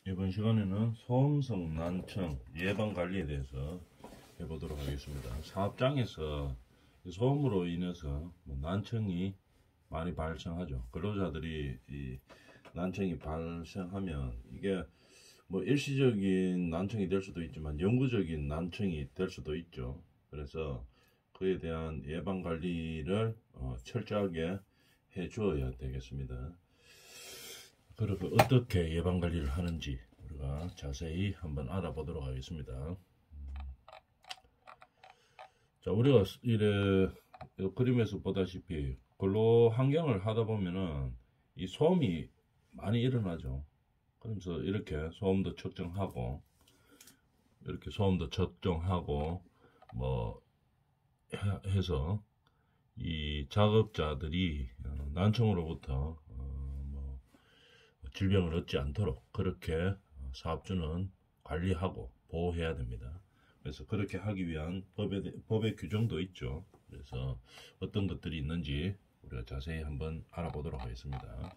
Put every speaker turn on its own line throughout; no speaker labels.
이번 시간에는 소음성 난청 예방관리에 대해서 해보도록 하겠습니다. 사업장에서 소음으로 인해서 난청이 많이 발생하죠. 근로자들이 이 난청이 발생하면 이게 뭐 일시적인 난청이 될 수도 있지만 영구적인 난청이 될 수도 있죠. 그래서 그에 대한 예방관리를 철저하게 해 주어야 되겠습니다. 그리고 어떻게 예방관리를 하는지 우리가 자세히 한번 알아보도록 하겠습니다. 자, 우리가 이래 그림에서 보다시피 근로 환경을 하다 보면은 이 소음이 많이 일어나죠. 그러면서 이렇게 소음도 측정하고 뭐 해서 이 작업자들이 난청으로부터 질병을 얻지 않도록 그렇게 사업주는 관리하고 보호해야 됩니다. 그래서 그렇게 하기 위한 법의 규정도 있죠. 그래서 어떤 것들이 있는지 우리가 자세히 한번 알아보도록 하겠습니다.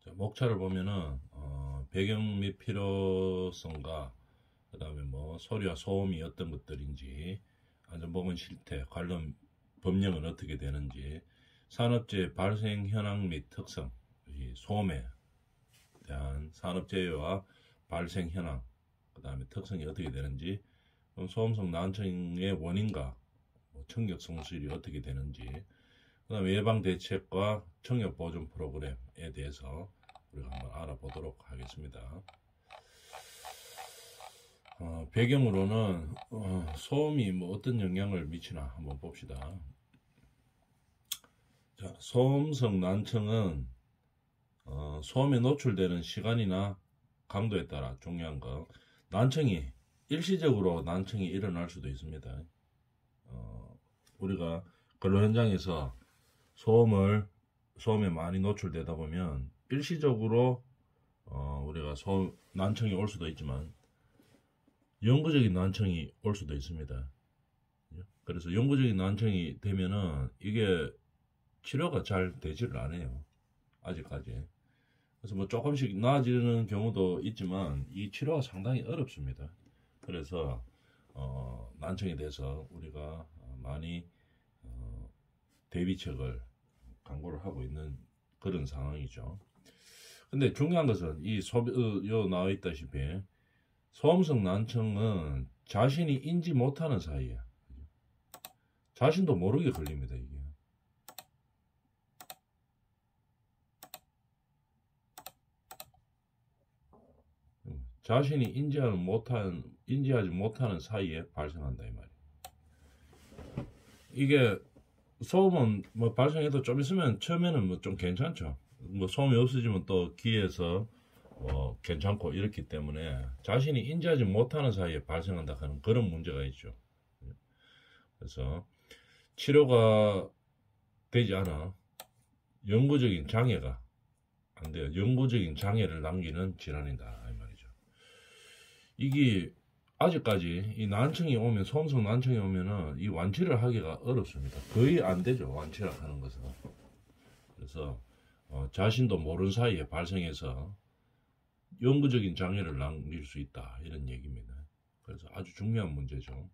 자, 목차를 보면은 배경 및 필요성과 그 다음에 뭐 소리와 소음이 어떤 것들인지, 안전보건 실태, 관련 법령은 어떻게 되는지, 산업재해 발생 현황 및 특성, 이 소음에 대한 산업재해와 발생 현황, 그 다음에 특성이 어떻게 되는지, 소음성 난청의 원인과 청력 손실이 어떻게 되는지, 그 다음에 예방 대책과 청력 보존 프로그램에 대해서 우리가 한번 알아보도록 하겠습니다. 배경으로는 소음이 뭐 어떤 영향을 미치나 한번 봅시다. 자, 소음성 난청은 소음에 노출되는 시간이나 강도에 따라 중요한 거, 난청이 일시적으로 난청이 일어날 수도 있습니다. 우리가 근로 현장에서 소음에 많이 노출되다 보면 일시적으로 우리가 난청이 올 수도 있지만 영구적인 난청이 올 수도 있습니다. 그래서 영구적인 난청이 되면은 이게 치료가 잘 되지를 않아요. 아직까지. 그래서 뭐 조금씩 나아지는 경우도 있지만 이 치료가 상당히 어렵습니다. 그래서 난청에 대해서 우리가 많이 대비책을 강구를 하고 있는 그런 상황이죠. 근데 중요한 것은 요 나와 있다시피 소음성 난청은 자신이 인지 못하는 사이에 자신도 모르게 걸립니다. 이게 자신이 인지하지 못하는 사이에 발생한다 이 말이에요. 이게 소음은 뭐 발생해도 좀 있으면 처음에는 뭐 좀 괜찮죠. 뭐 소음이 없어지면 또 귀에서 괜찮고 이렇기 때문에 자신이 인지하지 못하는 사이에 발생한다 하는 그런 문제가 있죠. 그래서 치료가 되지 않아 영구적인 장애가 안 돼요. 영구적인 장애를 남기는 질환이다 이 말이죠. 이게 아직까지 이 난청이 오면, 소음성 난청이 오면은 이 완치를 하기가 어렵습니다. 거의 안 되죠, 완치를 하는 것은. 그래서 자신도 모르는 사이에 발생해서 영구적인 장애를 남길 수 있다 이런 얘기입니다. 그래서 아주 중요한 문제죠.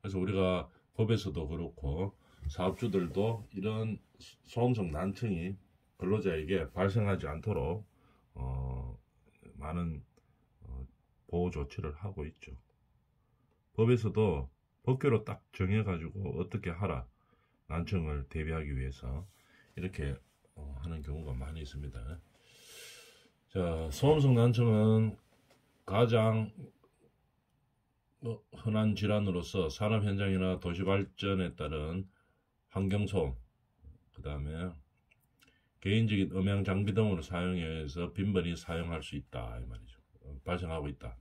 그래서 우리가 법에서도 그렇고 사업주들도 이런 소음성 난청이 근로자에게 발생하지 않도록 많은 보호 조치를 하고 있죠. 법에서도 법규로 딱 정해가지고 어떻게 하라, 난청을 대비하기 위해서 이렇게 하는 경우가 많이 있습니다. 자, 소음성 난청은 가장 흔한 질환으로서 산업 현장이나 도시 발전에 따른 환경소음, 그 다음에 개인적인 음향 장비 등으로 사용해서 빈번히 사용할 수 있다 이 말이죠. 발생하고 있다.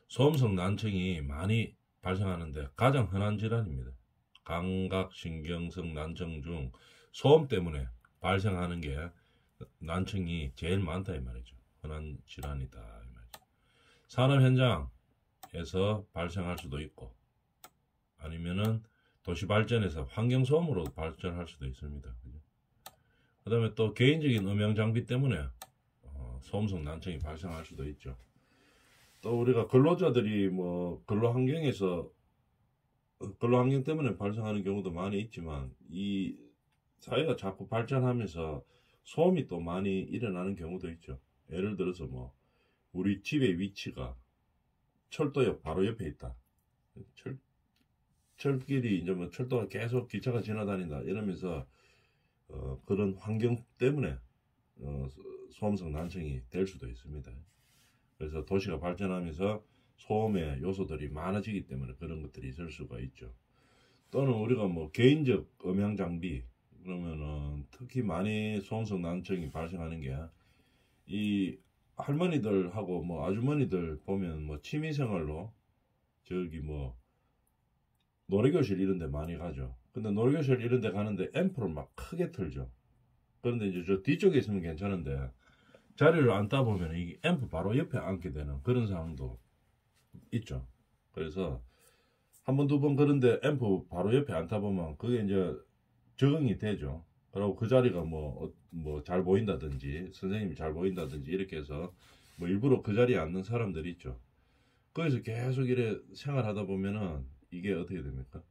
소음성 난청이 많이 발생하는데 가장 흔한 질환입니다. 감각신경성 난청 중 소음 때문에 발생하는 게 난청이 제일 많다 이 말이죠. 흔한 질환이다 이 말이죠. 산업 현장에서 발생할 수도 있고, 아니면은 도시 발전에서 환경 소음으로 발전할 수도 있습니다. 그 다음에 또 개인적인 음향 장비 때문에 소음성 난청이 발생할 수도 있죠. 또 우리가 근로자들이 뭐 근로 환경에서 근로 환경 때문에 발생하는 경우도 많이 있지만, 이 사회가 자꾸 발전하면서 소음이 또 많이 일어나는 경우도 있죠. 예를 들어서 뭐 우리 집의 위치가 철도역 바로 옆에 있다. 철길이 이제 뭐 철도가 계속 기차가 지나다닌다 이러면서 그런 환경 때문에 소음성 난청이 될 수도 있습니다. 그래서 도시가 발전하면서 소음의 요소들이 많아지기 때문에 그런 것들이 있을 수가 있죠. 또는 우리가 뭐 개인적 음향 장비, 그러면은 특히 많이 소음성 난청이 발생하는 게, 이 할머니들하고 뭐 아주머니들 보면 뭐 취미생활로 저기 뭐 노래교실 이런 데 많이 가죠. 근데 노래교실 이런 데 가는데 앰프를 막 크게 틀죠. 그런데 이제 저 뒤쪽에 있으면 괜찮은데 자리를 앉다 보면 이 앰프 바로 옆에 앉게 되는 그런 상황도 있죠. 그래서 한 번, 두 번 그런데 앰프 바로 옆에 앉다 보면 그게 이제 적응이 되죠. 그리고 그 자리가 뭐 잘 보인다든지 선생님이 잘 보인다든지 이렇게 해서 뭐 일부러 그 자리에 앉는 사람들이 있죠. 거기서 계속 이래 생활하다 보면은 이게 어떻게 됩니까?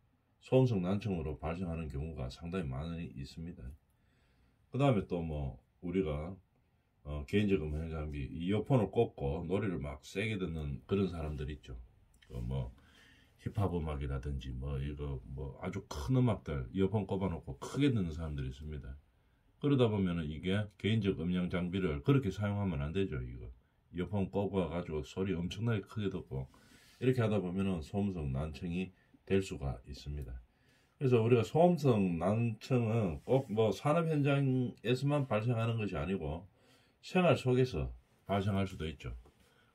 소음성 난청으로 발생하는 경우가 상당히 많이 있습니다. 그 다음에 또 뭐 우리가 개인적 음향 장비 이어폰을 꽂고 노래를 막 세게 듣는 그런 사람들 있죠. 뭐 힙합 음악이라든지 뭐 이거 뭐 아주 큰 음악들 이어폰 꼽아놓고 크게 듣는 사람들이 있습니다. 그러다 보면은 이게 개인적 음향 장비를 그렇게 사용하면 안 되죠. 이거 이어폰 꼽아가지고 소리 엄청나게 크게 듣고 이렇게 하다 보면은 소음성 난청이 될 수가 있습니다. 그래서 우리가 소음성 난청은 꼭 뭐 산업 현장에서만 발생하는 것이 아니고 생활 속에서 발생할 수도 있죠.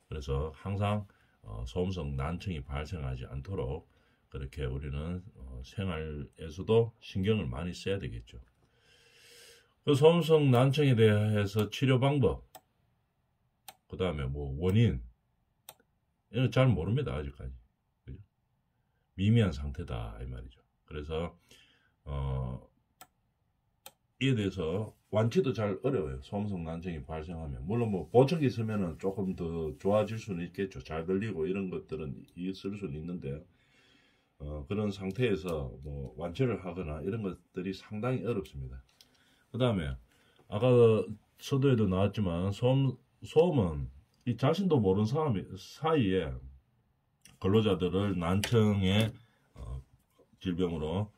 그래서 항상 소음성 난청이 발생하지 않도록 그렇게 우리는 생활에서도 신경을 많이 써야 되겠죠. 그 소음성 난청에 대해서 치료 방법, 그 다음에 뭐 원인, 이건 잘 모릅니다. 아직까지. 그죠? 미미한 상태다 이 말이죠. 그래서 이에 대해서 완치도 잘 어려워요. 소음성 난청이 발생하면. 물론 뭐 보청기 쓰면은 조금 더 좋아질 수는 있겠죠. 잘 들리고 이런 것들은 있을 수는 있는데 그런 상태에서 뭐 완치를 하거나 이런 것들이 상당히 어렵습니다. 그 다음에 아까 서두에도 나왔지만 소음은 이 자신도 모르는 사이에 근로자들을 난청의 질병으로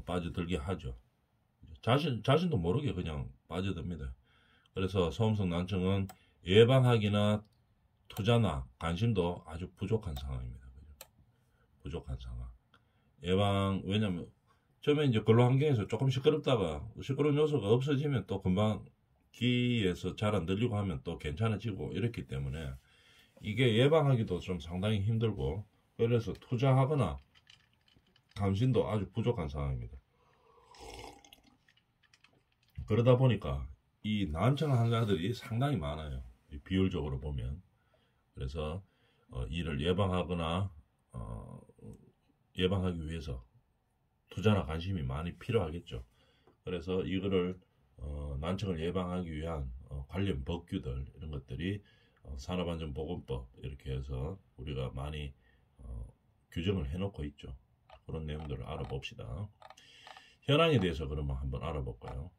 빠져들게 하죠. 자신도 모르게 그냥 빠져듭니다. 그래서 소음성 난청은 예방하기나 투자나 관심도 아주 부족한 상황입니다. 부족한 상황. 왜냐면 처음에 이제 근로 환경에서 조금 시끄럽다가 시끄러운 요소가 없어지면 또 금방 귀에서 잘 안 들리고 하면 또 괜찮아지고 이렇기 때문에 이게 예방하기도 좀 상당히 힘들고, 그래서 투자하거나 감심도 아주 부족한 상황입니다. 그러다 보니까 이 난청 환자들이 상당히 많아요. 비율적으로 보면. 그래서 이를 예방하거나 예방하기 위해서 투자나 관심이 많이 필요하겠죠. 그래서 이거를 난청을 예방하기 위한 관련 법규들 이런 것들이 산업안전보건법 이렇게 해서 우리가 많이 규정을 해놓고 있죠. 그런 내용들을 알아봅시다. 현황에 대해서 그러면 한번 알아볼까요?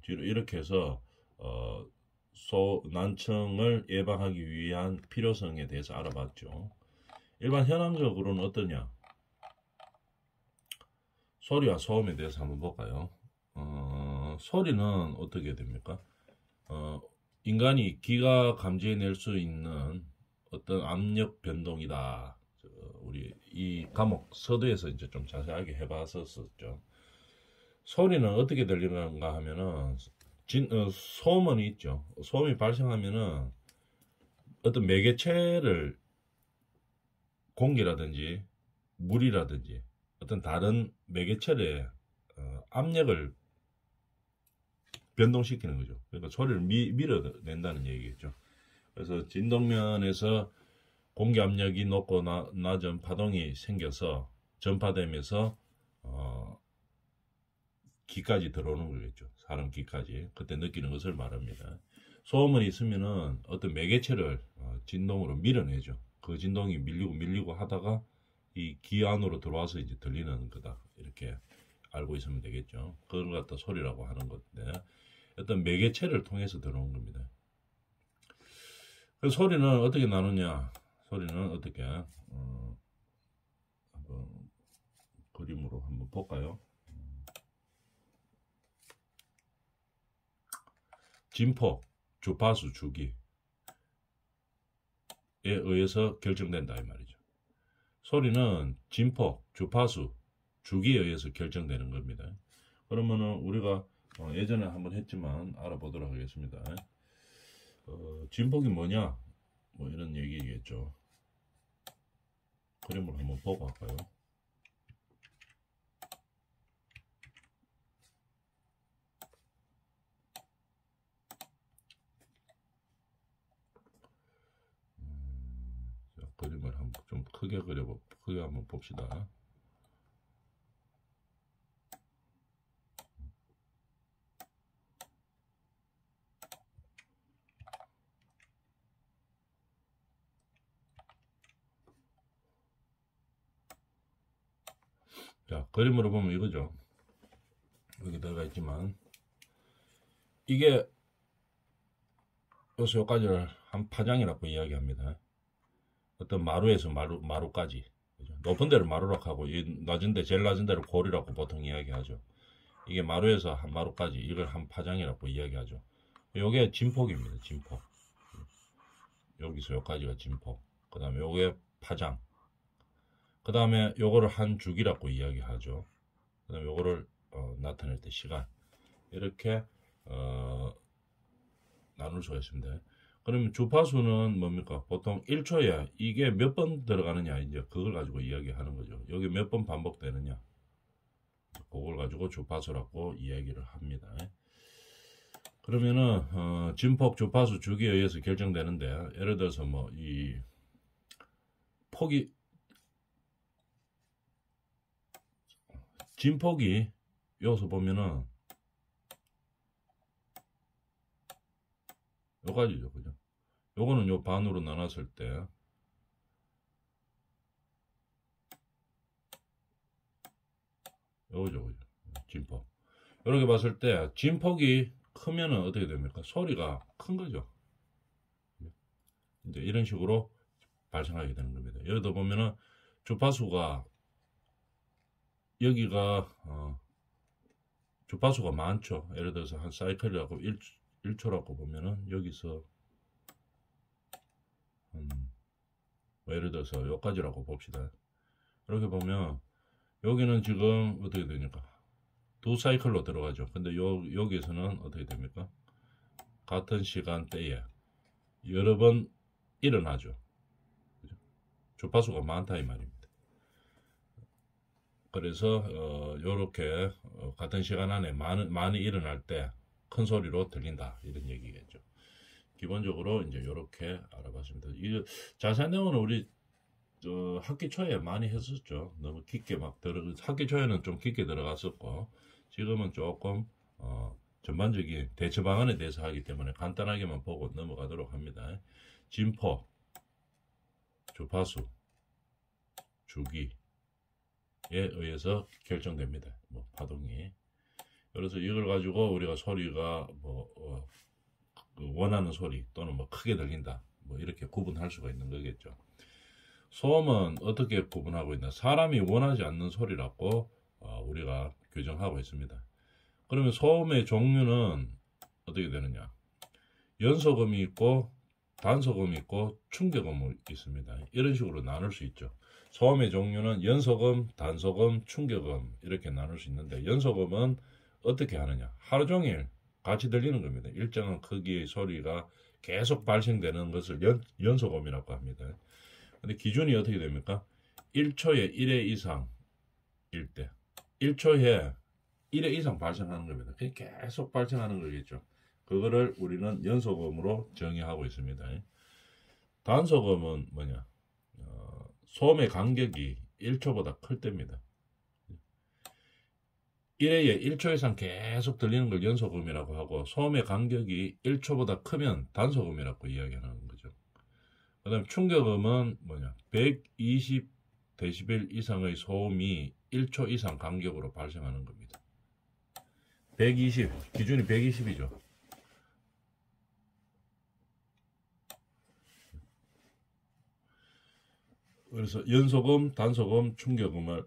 이렇게 해서 난청을 예방하기 위한 필요성에 대해서 알아봤죠. 일반 현황적으로는 어떠냐? 소리와 소음에 대해서 한번 볼까요? 소리는 어떻게 됩니까? 인간이 귀가 감지해낼 수 있는 어떤 압력 변동이다. 우리 이 과목 서두에서 이제 좀 자세하게 해봤었죠. 소리는 어떻게 들리는가 하면은 소음은 있죠. 소음이 발생하면은 어떤 매개체를 공기라든지 물이라든지 어떤 다른 매개체의 압력을 변동시키는 거죠. 그러니까 소리를 밀어낸다는 얘기겠죠. 그래서 진동면에서 공기 압력이 높고 낮은 파동이 생겨서 전파되면서 귀까지 들어오는 거겠죠. 사람 귀까지. 그때 느끼는 것을 말합니다. 소음은 있으면은 어떤 매개체를 진동으로 밀어내죠. 그 진동이 밀리고 하다가 이 귀 안으로 들어와서 이제 들리는 거다. 이렇게 알고 있으면 되겠죠. 그걸 갖다 소리라고 하는 건데 어떤 매개체를 통해서 들어오는 겁니다. 그 소리는 어떻게 나누냐? 소리는 어떻게 한번 그림으로 한번 볼까요? 진폭, 주파수, 주기에 의해서 결정된다 이 말이죠. 소리는 진폭, 주파수, 주기에 의해서 결정되는 겁니다. 그러면은 우리가 예전에 한번 했지만 알아보도록 하겠습니다. 진폭이 뭐냐? 뭐 이런 얘기겠죠. 그림을 한번 보고 할까요? 그림을 한번 좀 크게 크게 한번 봅시다. 자, 그림으로 보면 이거죠. 여기 들어가 있지만 이게 여기서 여기까지를 한 파장이라고 이야기합니다. 어떤 마루에서 마루까지 높은 데를 마루라고 하고 이 낮은 데 제일 낮은 데를 골이라고 보통 이야기하죠. 이게 마루에서 한 마루까지 이걸 한 파장이라고 이야기하죠. 요게 진폭입니다. 진폭. 여기서 여기까지가 진폭. 그 다음에 요게 파장. 그 다음에 요거를 한 주기라고 이야기하죠. 그 다음에 요거를 나타낼 때 시간. 이렇게 나눌 수가 있습니다. 그러면 주파수는 뭡니까? 보통 1초에 이게 몇 번 들어가느냐 이제 그걸 가지고 이야기하는 거죠. 여기 몇 번 반복되느냐 그걸 가지고 주파수라고 이야기를 합니다. 그러면은 진폭, 주파수, 주기에 의해서 결정되는데 예를 들어서 뭐 이 폭이 진폭이 여기서 보면은 요까지죠, 그죠? 요거는 요 반으로 나눴을 때 요거죠, 그죠? 진폭. 이렇게 봤을 때 진폭이 크면은 어떻게 됩니까? 소리가 큰 거죠. 이제 이런 식으로 발생하게 되는 겁니다. 여기도 보면은 주파수가 여기가 주파수가 많죠. 예를 들어서 한 사이클이라고 1초라고 보면은 여기서 예를 들어서 여기까지라고 봅시다. 이렇게 보면 여기는 지금 어떻게 되니까 두 사이클로 들어가죠. 근데 여기에서는 어떻게 됩니까? 같은 시간대에 여러 번 일어나죠. 그죠? 주파수가 많다 이 말입니다. 그래서 요렇게 같은 시간 안에 많이 일어날 때 큰 소리로 들린다 이런 얘기겠죠. 기본적으로 이제 요렇게 알아봤습니다. 이 자세한 내용은 우리 학기 초에 많이 했었죠. 너무 깊게 학기 초에는 좀 깊게 들어갔었고 지금은 조금 전반적인 대처 방안에 대해서 하기 때문에 간단하게만 보고 넘어가도록 합니다. 진폭, 주파수, 주기에 의해서 결정됩니다. 뭐 파동이. 그래서 이걸 가지고 우리가 소리가 뭐 원하는 소리 또는 뭐 크게 들린다 뭐 이렇게 구분할 수가 있는 거겠죠. 소음은 어떻게 구분하고 있나? 사람이 원하지 않는 소리라고 우리가 규정하고 있습니다. 그러면 소음의 종류는 어떻게 되느냐? 연소음이 있고 단소음이 있고 충격음이 있습니다. 이런 식으로 나눌 수 있죠. 소음의 종류는 연소음, 단소음, 충격음 이렇게 나눌 수 있는데 연소음은 어떻게 하느냐? 하루 종일 같이 들리는 겁니다. 일정한 크기의 소리가 계속 발생되는 것을 연소음이라고 합니다. 근데 기준이 어떻게 됩니까? 1초에 1회 이상일 때 1초에 1회 이상 발생하는 겁니다. 계속 발생하는 거겠죠. 그거를 우리는 연소음으로 정의하고 있습니다. 단소음은 뭐냐? 소음의 간격이 1초보다 클 때입니다. 1회에 1초 이상 계속 들리는 걸 연소음이라고 하고, 소음의 간격이 1초보다 크면 단소음이라고 이야기하는 거죠. 그 다음에 충격음은 뭐냐, 120dB 이상의 소음이 1초 이상 간격으로 발생하는 겁니다. 120, 기준이 120이죠. 그래서 연소음, 단소음, 충격음을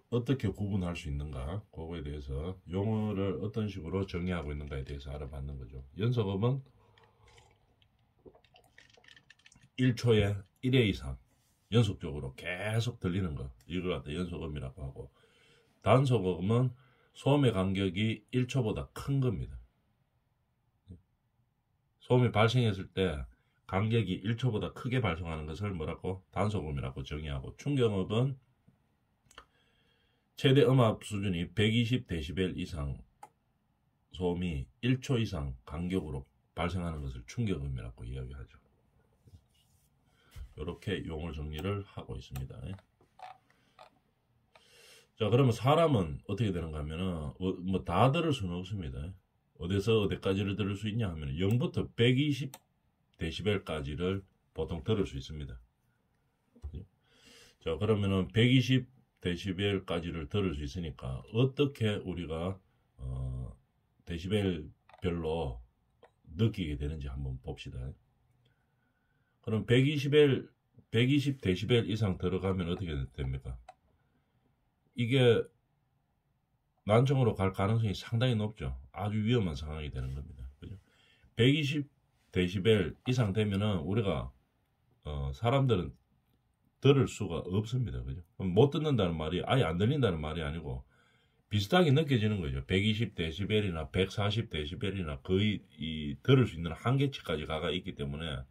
어떻게 구분할 수 있는가, 그거에 대해서 용어를 어떤 식으로 정의하고 있는가에 대해서 알아봤는 거죠. 연소음은 1초에 1회 이상 연속적으로 계속 들리는 거, 이걸 갖다 연소음이라고 하고, 단소음은 소음의 간격이 1초보다 큰 겁니다. 소음이 발생했을 때 간격이 1초보다 크게 발생하는 것을 뭐라고? 단소음이라고 정의하고, 충격음은 최대 음압 수준이 120dB 이상 소음이 1초 이상 간격으로 발생하는 것을 충격음이라고 이야기하죠. 이렇게 용어 정리를 하고 있습니다. 자, 그러면 사람은 어떻게 되는가 하면은 뭐 다 들을 수는 없습니다. 어디서 어디까지를 들을 수 있냐 하면 0부터 120dB까지를 보통 들을 수 있습니다. 자, 그러면은 120dB까지를 들을 수 있으니까 어떻게 우리가 데시벨별로 느끼게 되는지 한번 봅시다. 그럼 120dB 이상 들어가면 어떻게 됩니까? 이게 난청으로 갈 가능성이 상당히 높죠. 아주 위험한 상황이 되는 겁니다. 그죠? 120dB 이상 되면은 우리가 사람들은 들을 수가 없습니다. 그죠? 못 듣는다는 말이 아예 안 들린다는 말이 아니고 비슷하게 느껴지는 거죠. 120dB이나 140dB이나 거의 들을 수 있는 한계치까지 가가 있기 때문에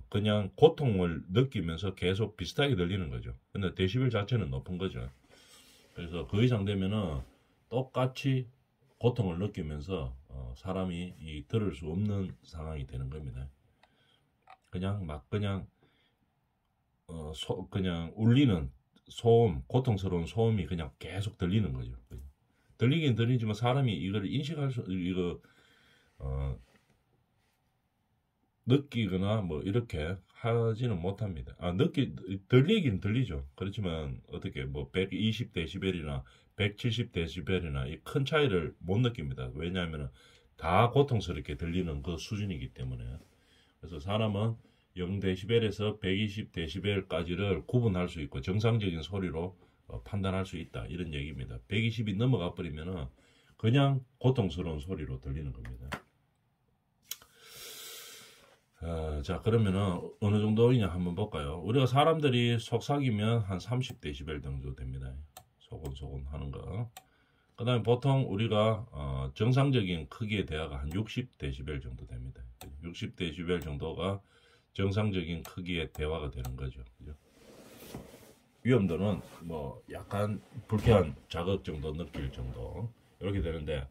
그냥 고통을 느끼면서 계속 비슷하게 들리는 거죠. 근데 데시벨 자체는 높은 거죠. 그래서 그 이상 되면은 똑같이 고통을 느끼면서 사람이 들을 수 없는 상황이 되는 겁니다. 그냥 그냥 울리는 소음, 고통스러운 소음이 그냥 계속 들리는 거죠. 들리긴 들리지만 사람이 이걸 인식할 수, 느끼거나 뭐 이렇게 하지는 못합니다. 들리긴 들리죠. 그렇지만 어떻게 뭐 120dB이나 170dB이나 이 큰 차이를 못 느낍니다. 왜냐하면 다 고통스럽게 들리는 그 수준이기 때문에. 그래서 사람은 0dB에서 120dB까지를 구분할 수 있고 정상적인 소리로 판단할 수 있다, 이런 얘기입니다. 120이 넘어가 버리면은 그냥 고통스러운 소리로 들리는 겁니다. 자, 그러면은 어느 정도이냐 한번 볼까요? 우리가 사람들이 속삭이면 한 30dB 정도 됩니다. 소곤소곤 하는 거. 그 다음에 보통 우리가 정상적인 크기의 대화가 한 60dB 정도 됩니다. 60dB 정도가 정상적인 크기의 대화가 되는 거죠. 그죠? 위험도는 뭐 약간 불쾌한 자극 정도 느낄 정도 이렇게 되는데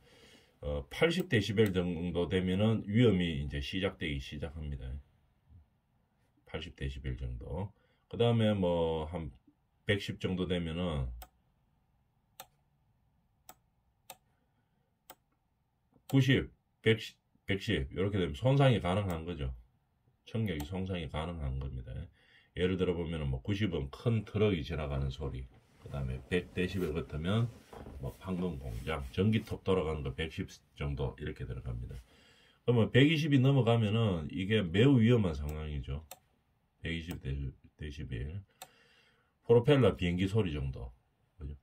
80dB 정도 되면은 위험이 이제 시작되기 시작합니다. 80dB 정도. 그 다음에 뭐 한 110 정도 되면은 90, 110 이렇게 되면 손상이 가능한 거죠. 청력이 손상이 가능한 겁니다. 예를 들어 보면은 뭐 90은 큰 트럭이 지나가는 소리, 그 다음에 100dB 같으면 뭐 방금 공장 전기톱 돌아가는 거 110 정도 이렇게 들어갑니다. 그러면 120이 넘어가면은 이게 매우 위험한 상황이죠. 120dB. 프로펠러 비행기 소리 정도, 그죠?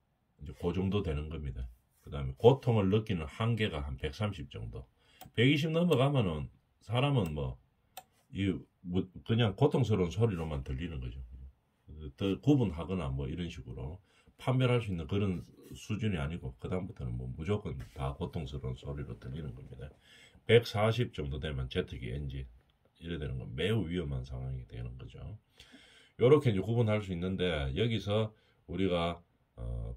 이제 그 정도 되는 겁니다. 그 다음에 고통을 느끼는 한계가 한 130 정도. 120 넘어가면은 사람은 그냥 고통스러운 소리로만 들리는 거죠. 더 구분하거나 뭐 이런 식으로 판별할 수 있는 그런 수준이 아니고, 그다음부터는 뭐 무조건 다 고통스러운 소리로 들리는 겁니다. 140 정도 되면 제트기 엔진 이래 되는 건 매우 위험한 상황이 되는 거죠. 이렇게 이제 구분할 수 있는데, 여기서 우리가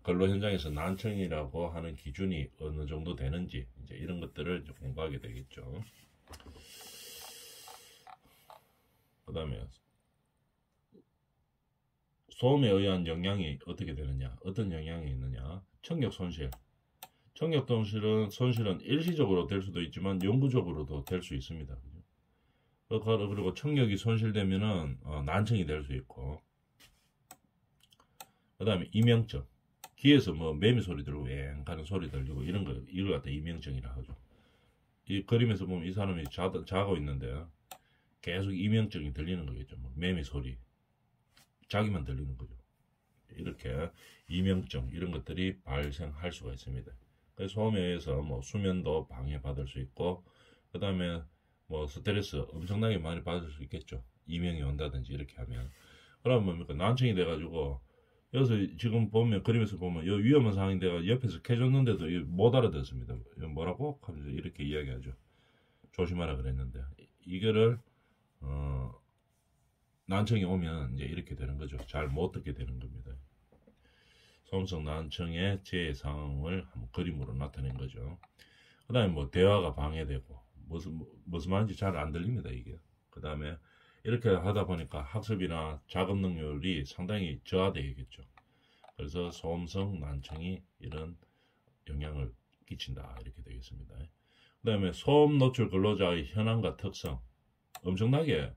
근로 현장에서 난청이라고 하는 기준이 어느 정도 되는지 이제 이런 것들을 이제 공부하게 되겠죠. 그 다음에 소음에 의한 영향이 어떻게 되느냐, 어떤 영향이 있느냐. 청력 손실. 청력 손실은 일시적으로 될 수도 있지만 영구적으로도 될 수 있습니다. 그리고 청력이 손실되면은 난청이 될 수 있고, 그 다음에 이명증. 귀에서 뭐 매미 소리 들고 엥 하는 소리 들리고 이런 거, 이걸 갖다 이명증이라 하죠. 이 그림에서 보면 이 사람이 자고 있는데 계속 이명증이 들리는 거겠죠. 뭐 매미 소리, 자기만 들리는 거죠. 이렇게 이명증 이런 것들이 발생할 수가 있습니다. 그래서 소음에 의해서 뭐 수면도 방해받을 수 있고, 그 다음에 뭐 스트레스 엄청나게 많이 받을 수 있겠죠. 이명이 온다든지 이렇게 하면. 그러면 뭡니까? 난청이 돼가지고 여기서 지금 보면 그림에서 보면 이 위험한 상황인데 옆에서 캐줬는데도 못 알아듣습니다. 뭐라고? 하면서 이렇게 이야기하죠. 조심하라 그랬는데 이거를 난청이 오면 이제 이렇게 되는 거죠. 잘 못 듣게 되는 겁니다. 소음성 난청의 재해 상황을 한번 그림으로 나타낸 거죠. 그 다음에 뭐 대화가 방해되고 무슨 말인지 잘 안 들립니다 이게. 그 다음에 이렇게 하다 보니까 학습이나 작업 능률이 상당히 저하되겠죠. 그래서 소음성 난청이 이런 영향을 끼친다 이렇게 되겠습니다. 그 다음에 소음 노출 근로자의 현황과 특성. 엄청나게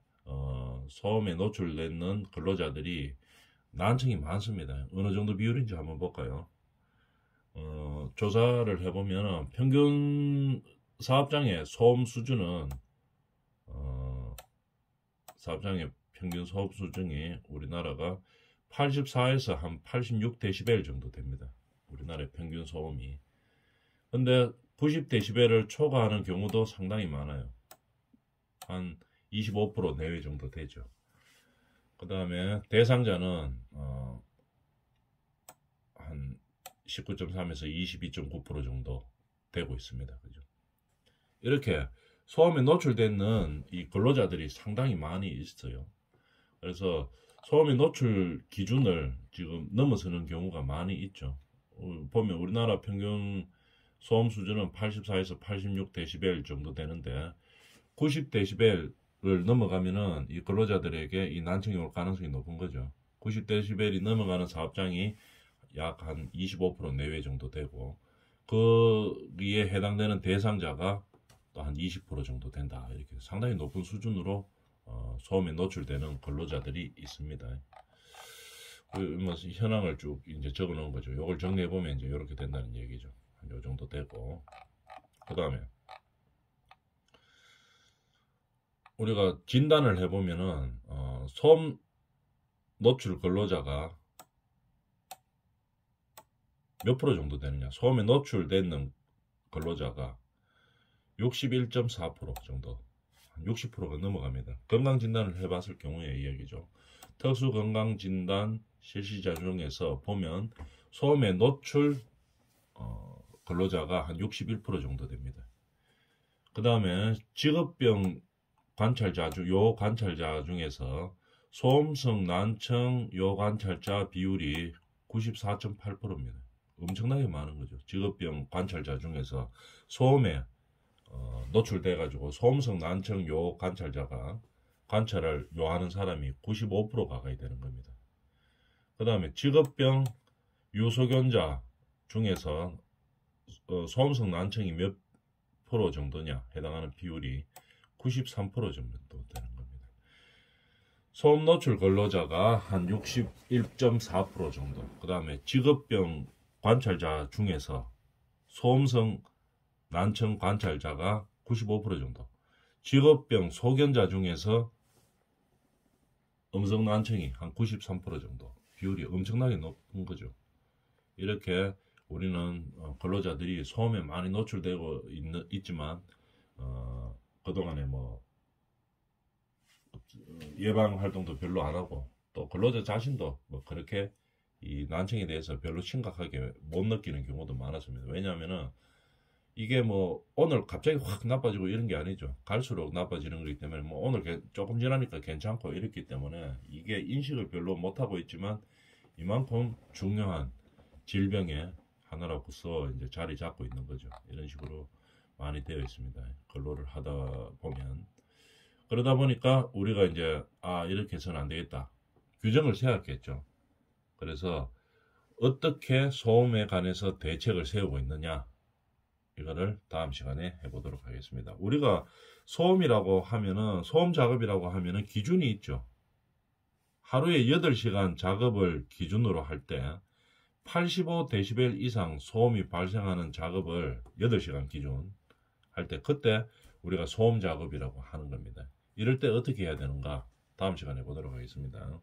소음에 노출되는 근로자들이 난청이 많습니다. 어느 정도 비율인지 한번 볼까요? 조사를 해보면 평균 사업장의 소음 수준은 사업장의 평균 소음 수준이 우리나라가 84에서 한 86데시벨 정도 됩니다. 우리나라의 평균 소음이. 근데 90데시벨을 초과하는 경우도 상당히 많아요. 한 25% 내외 정도 되죠. 그 다음에 대상자는 한 19.3에서 22.9% 정도 되고 있습니다. 그죠? 이렇게 소음에 노출되는 이 근로자들이 상당히 많이 있어요. 그래서 소음의 노출 기준을 지금 넘어서는 경우가 많이 있죠. 보면 우리나라 평균 소음 수준은 84에서 86데시벨 정도 되는데 90데시벨을 넘어가면은 이 근로자들에게 이 난청이 올 가능성이 높은 거죠. 90데시벨이 넘어가는 사업장이 약 한 25% 내외 정도 되고 거기에 해당되는 대상자가 또 한 20% 정도 된다. 이렇게 상당히 높은 수준으로 소음에 노출되는 근로자들이 있습니다. 뭐 현황을 쭉 이제 적어 놓은 거죠. 이걸 정리해 보면 이제 이렇게 된다는 얘기죠. 한 요 정도 되고, 그 다음에 우리가 진단을 해 보면은 소음 노출 근로자가 몇 프로 정도 되느냐? 소음에 노출되는 근로자가 61.4% 정도, 60%가 넘어갑니다. 건강진단을 해봤을 경우의 이야기죠. 특수건강진단 실시자 중에서 보면 소음에 노출 근로자가 한 61% 정도 됩니다. 그 다음에 직업병 관찰자 중에서 소음성 난청 관찰자 비율이 94.8%입니다. 엄청나게 많은 거죠. 직업병 관찰자 중에서 소음에 노출돼 가지고 소음성 난청 관찰자가 관찰을 요하는 사람이 95% 가까이 되는 겁니다. 그 다음에 직업병 유소견자 중에서 소음성 난청이 몇 프로 정도냐 해당하는 비율이 93% 정도 되는 겁니다. 소음 노출 근로자가 한 61.4% 정도. 그 다음에 직업병 관찰자 중에서 소음성 난청 관찰자가 95% 정도. 직업병 소견자 중에서 음성 난청이 한 93% 정도. 비율이 엄청나게 높은 거죠. 이렇게 우리는 근로자들이 소음에 많이 노출되고 있지만 그동안에 뭐 예방 활동도 별로 안 하고 또 근로자 자신도 뭐 그렇게 이 난청에 대해서 별로 심각하게 못 느끼는 경우도 많았습니다. 왜냐하면은 이게 뭐 오늘 갑자기 확 나빠지고 이런 게 아니죠. 갈수록 나빠지는 거기 때문에 뭐 오늘 조금 지나니까 괜찮고 이렇기 때문에 이게 인식을 별로 못하고 있지만 이만큼 중요한 질병의 하나로서 이제 자리 잡고 있는 거죠. 이런 식으로 많이 되어 있습니다. 근로를 하다 보면. 그러다 보니까 우리가 이제 이렇게 해서는 안 되겠다. 규정을 세웠겠죠. 그래서 어떻게 소음에 관해서 대책을 세우고 있느냐, 이거를 다음 시간에 해보도록 하겠습니다. 우리가 소음이라고 하면은, 소음 작업이라고 하면은 기준이 있죠. 하루에 8시간 작업을 기준으로 할 때 85데시벨 이상 소음이 발생하는 작업을 8시간 기준 할 때, 그때 우리가 소음 작업이라고 하는 겁니다. 이럴 때 어떻게 해야 되는가, 다음 시간에 보도록 하겠습니다.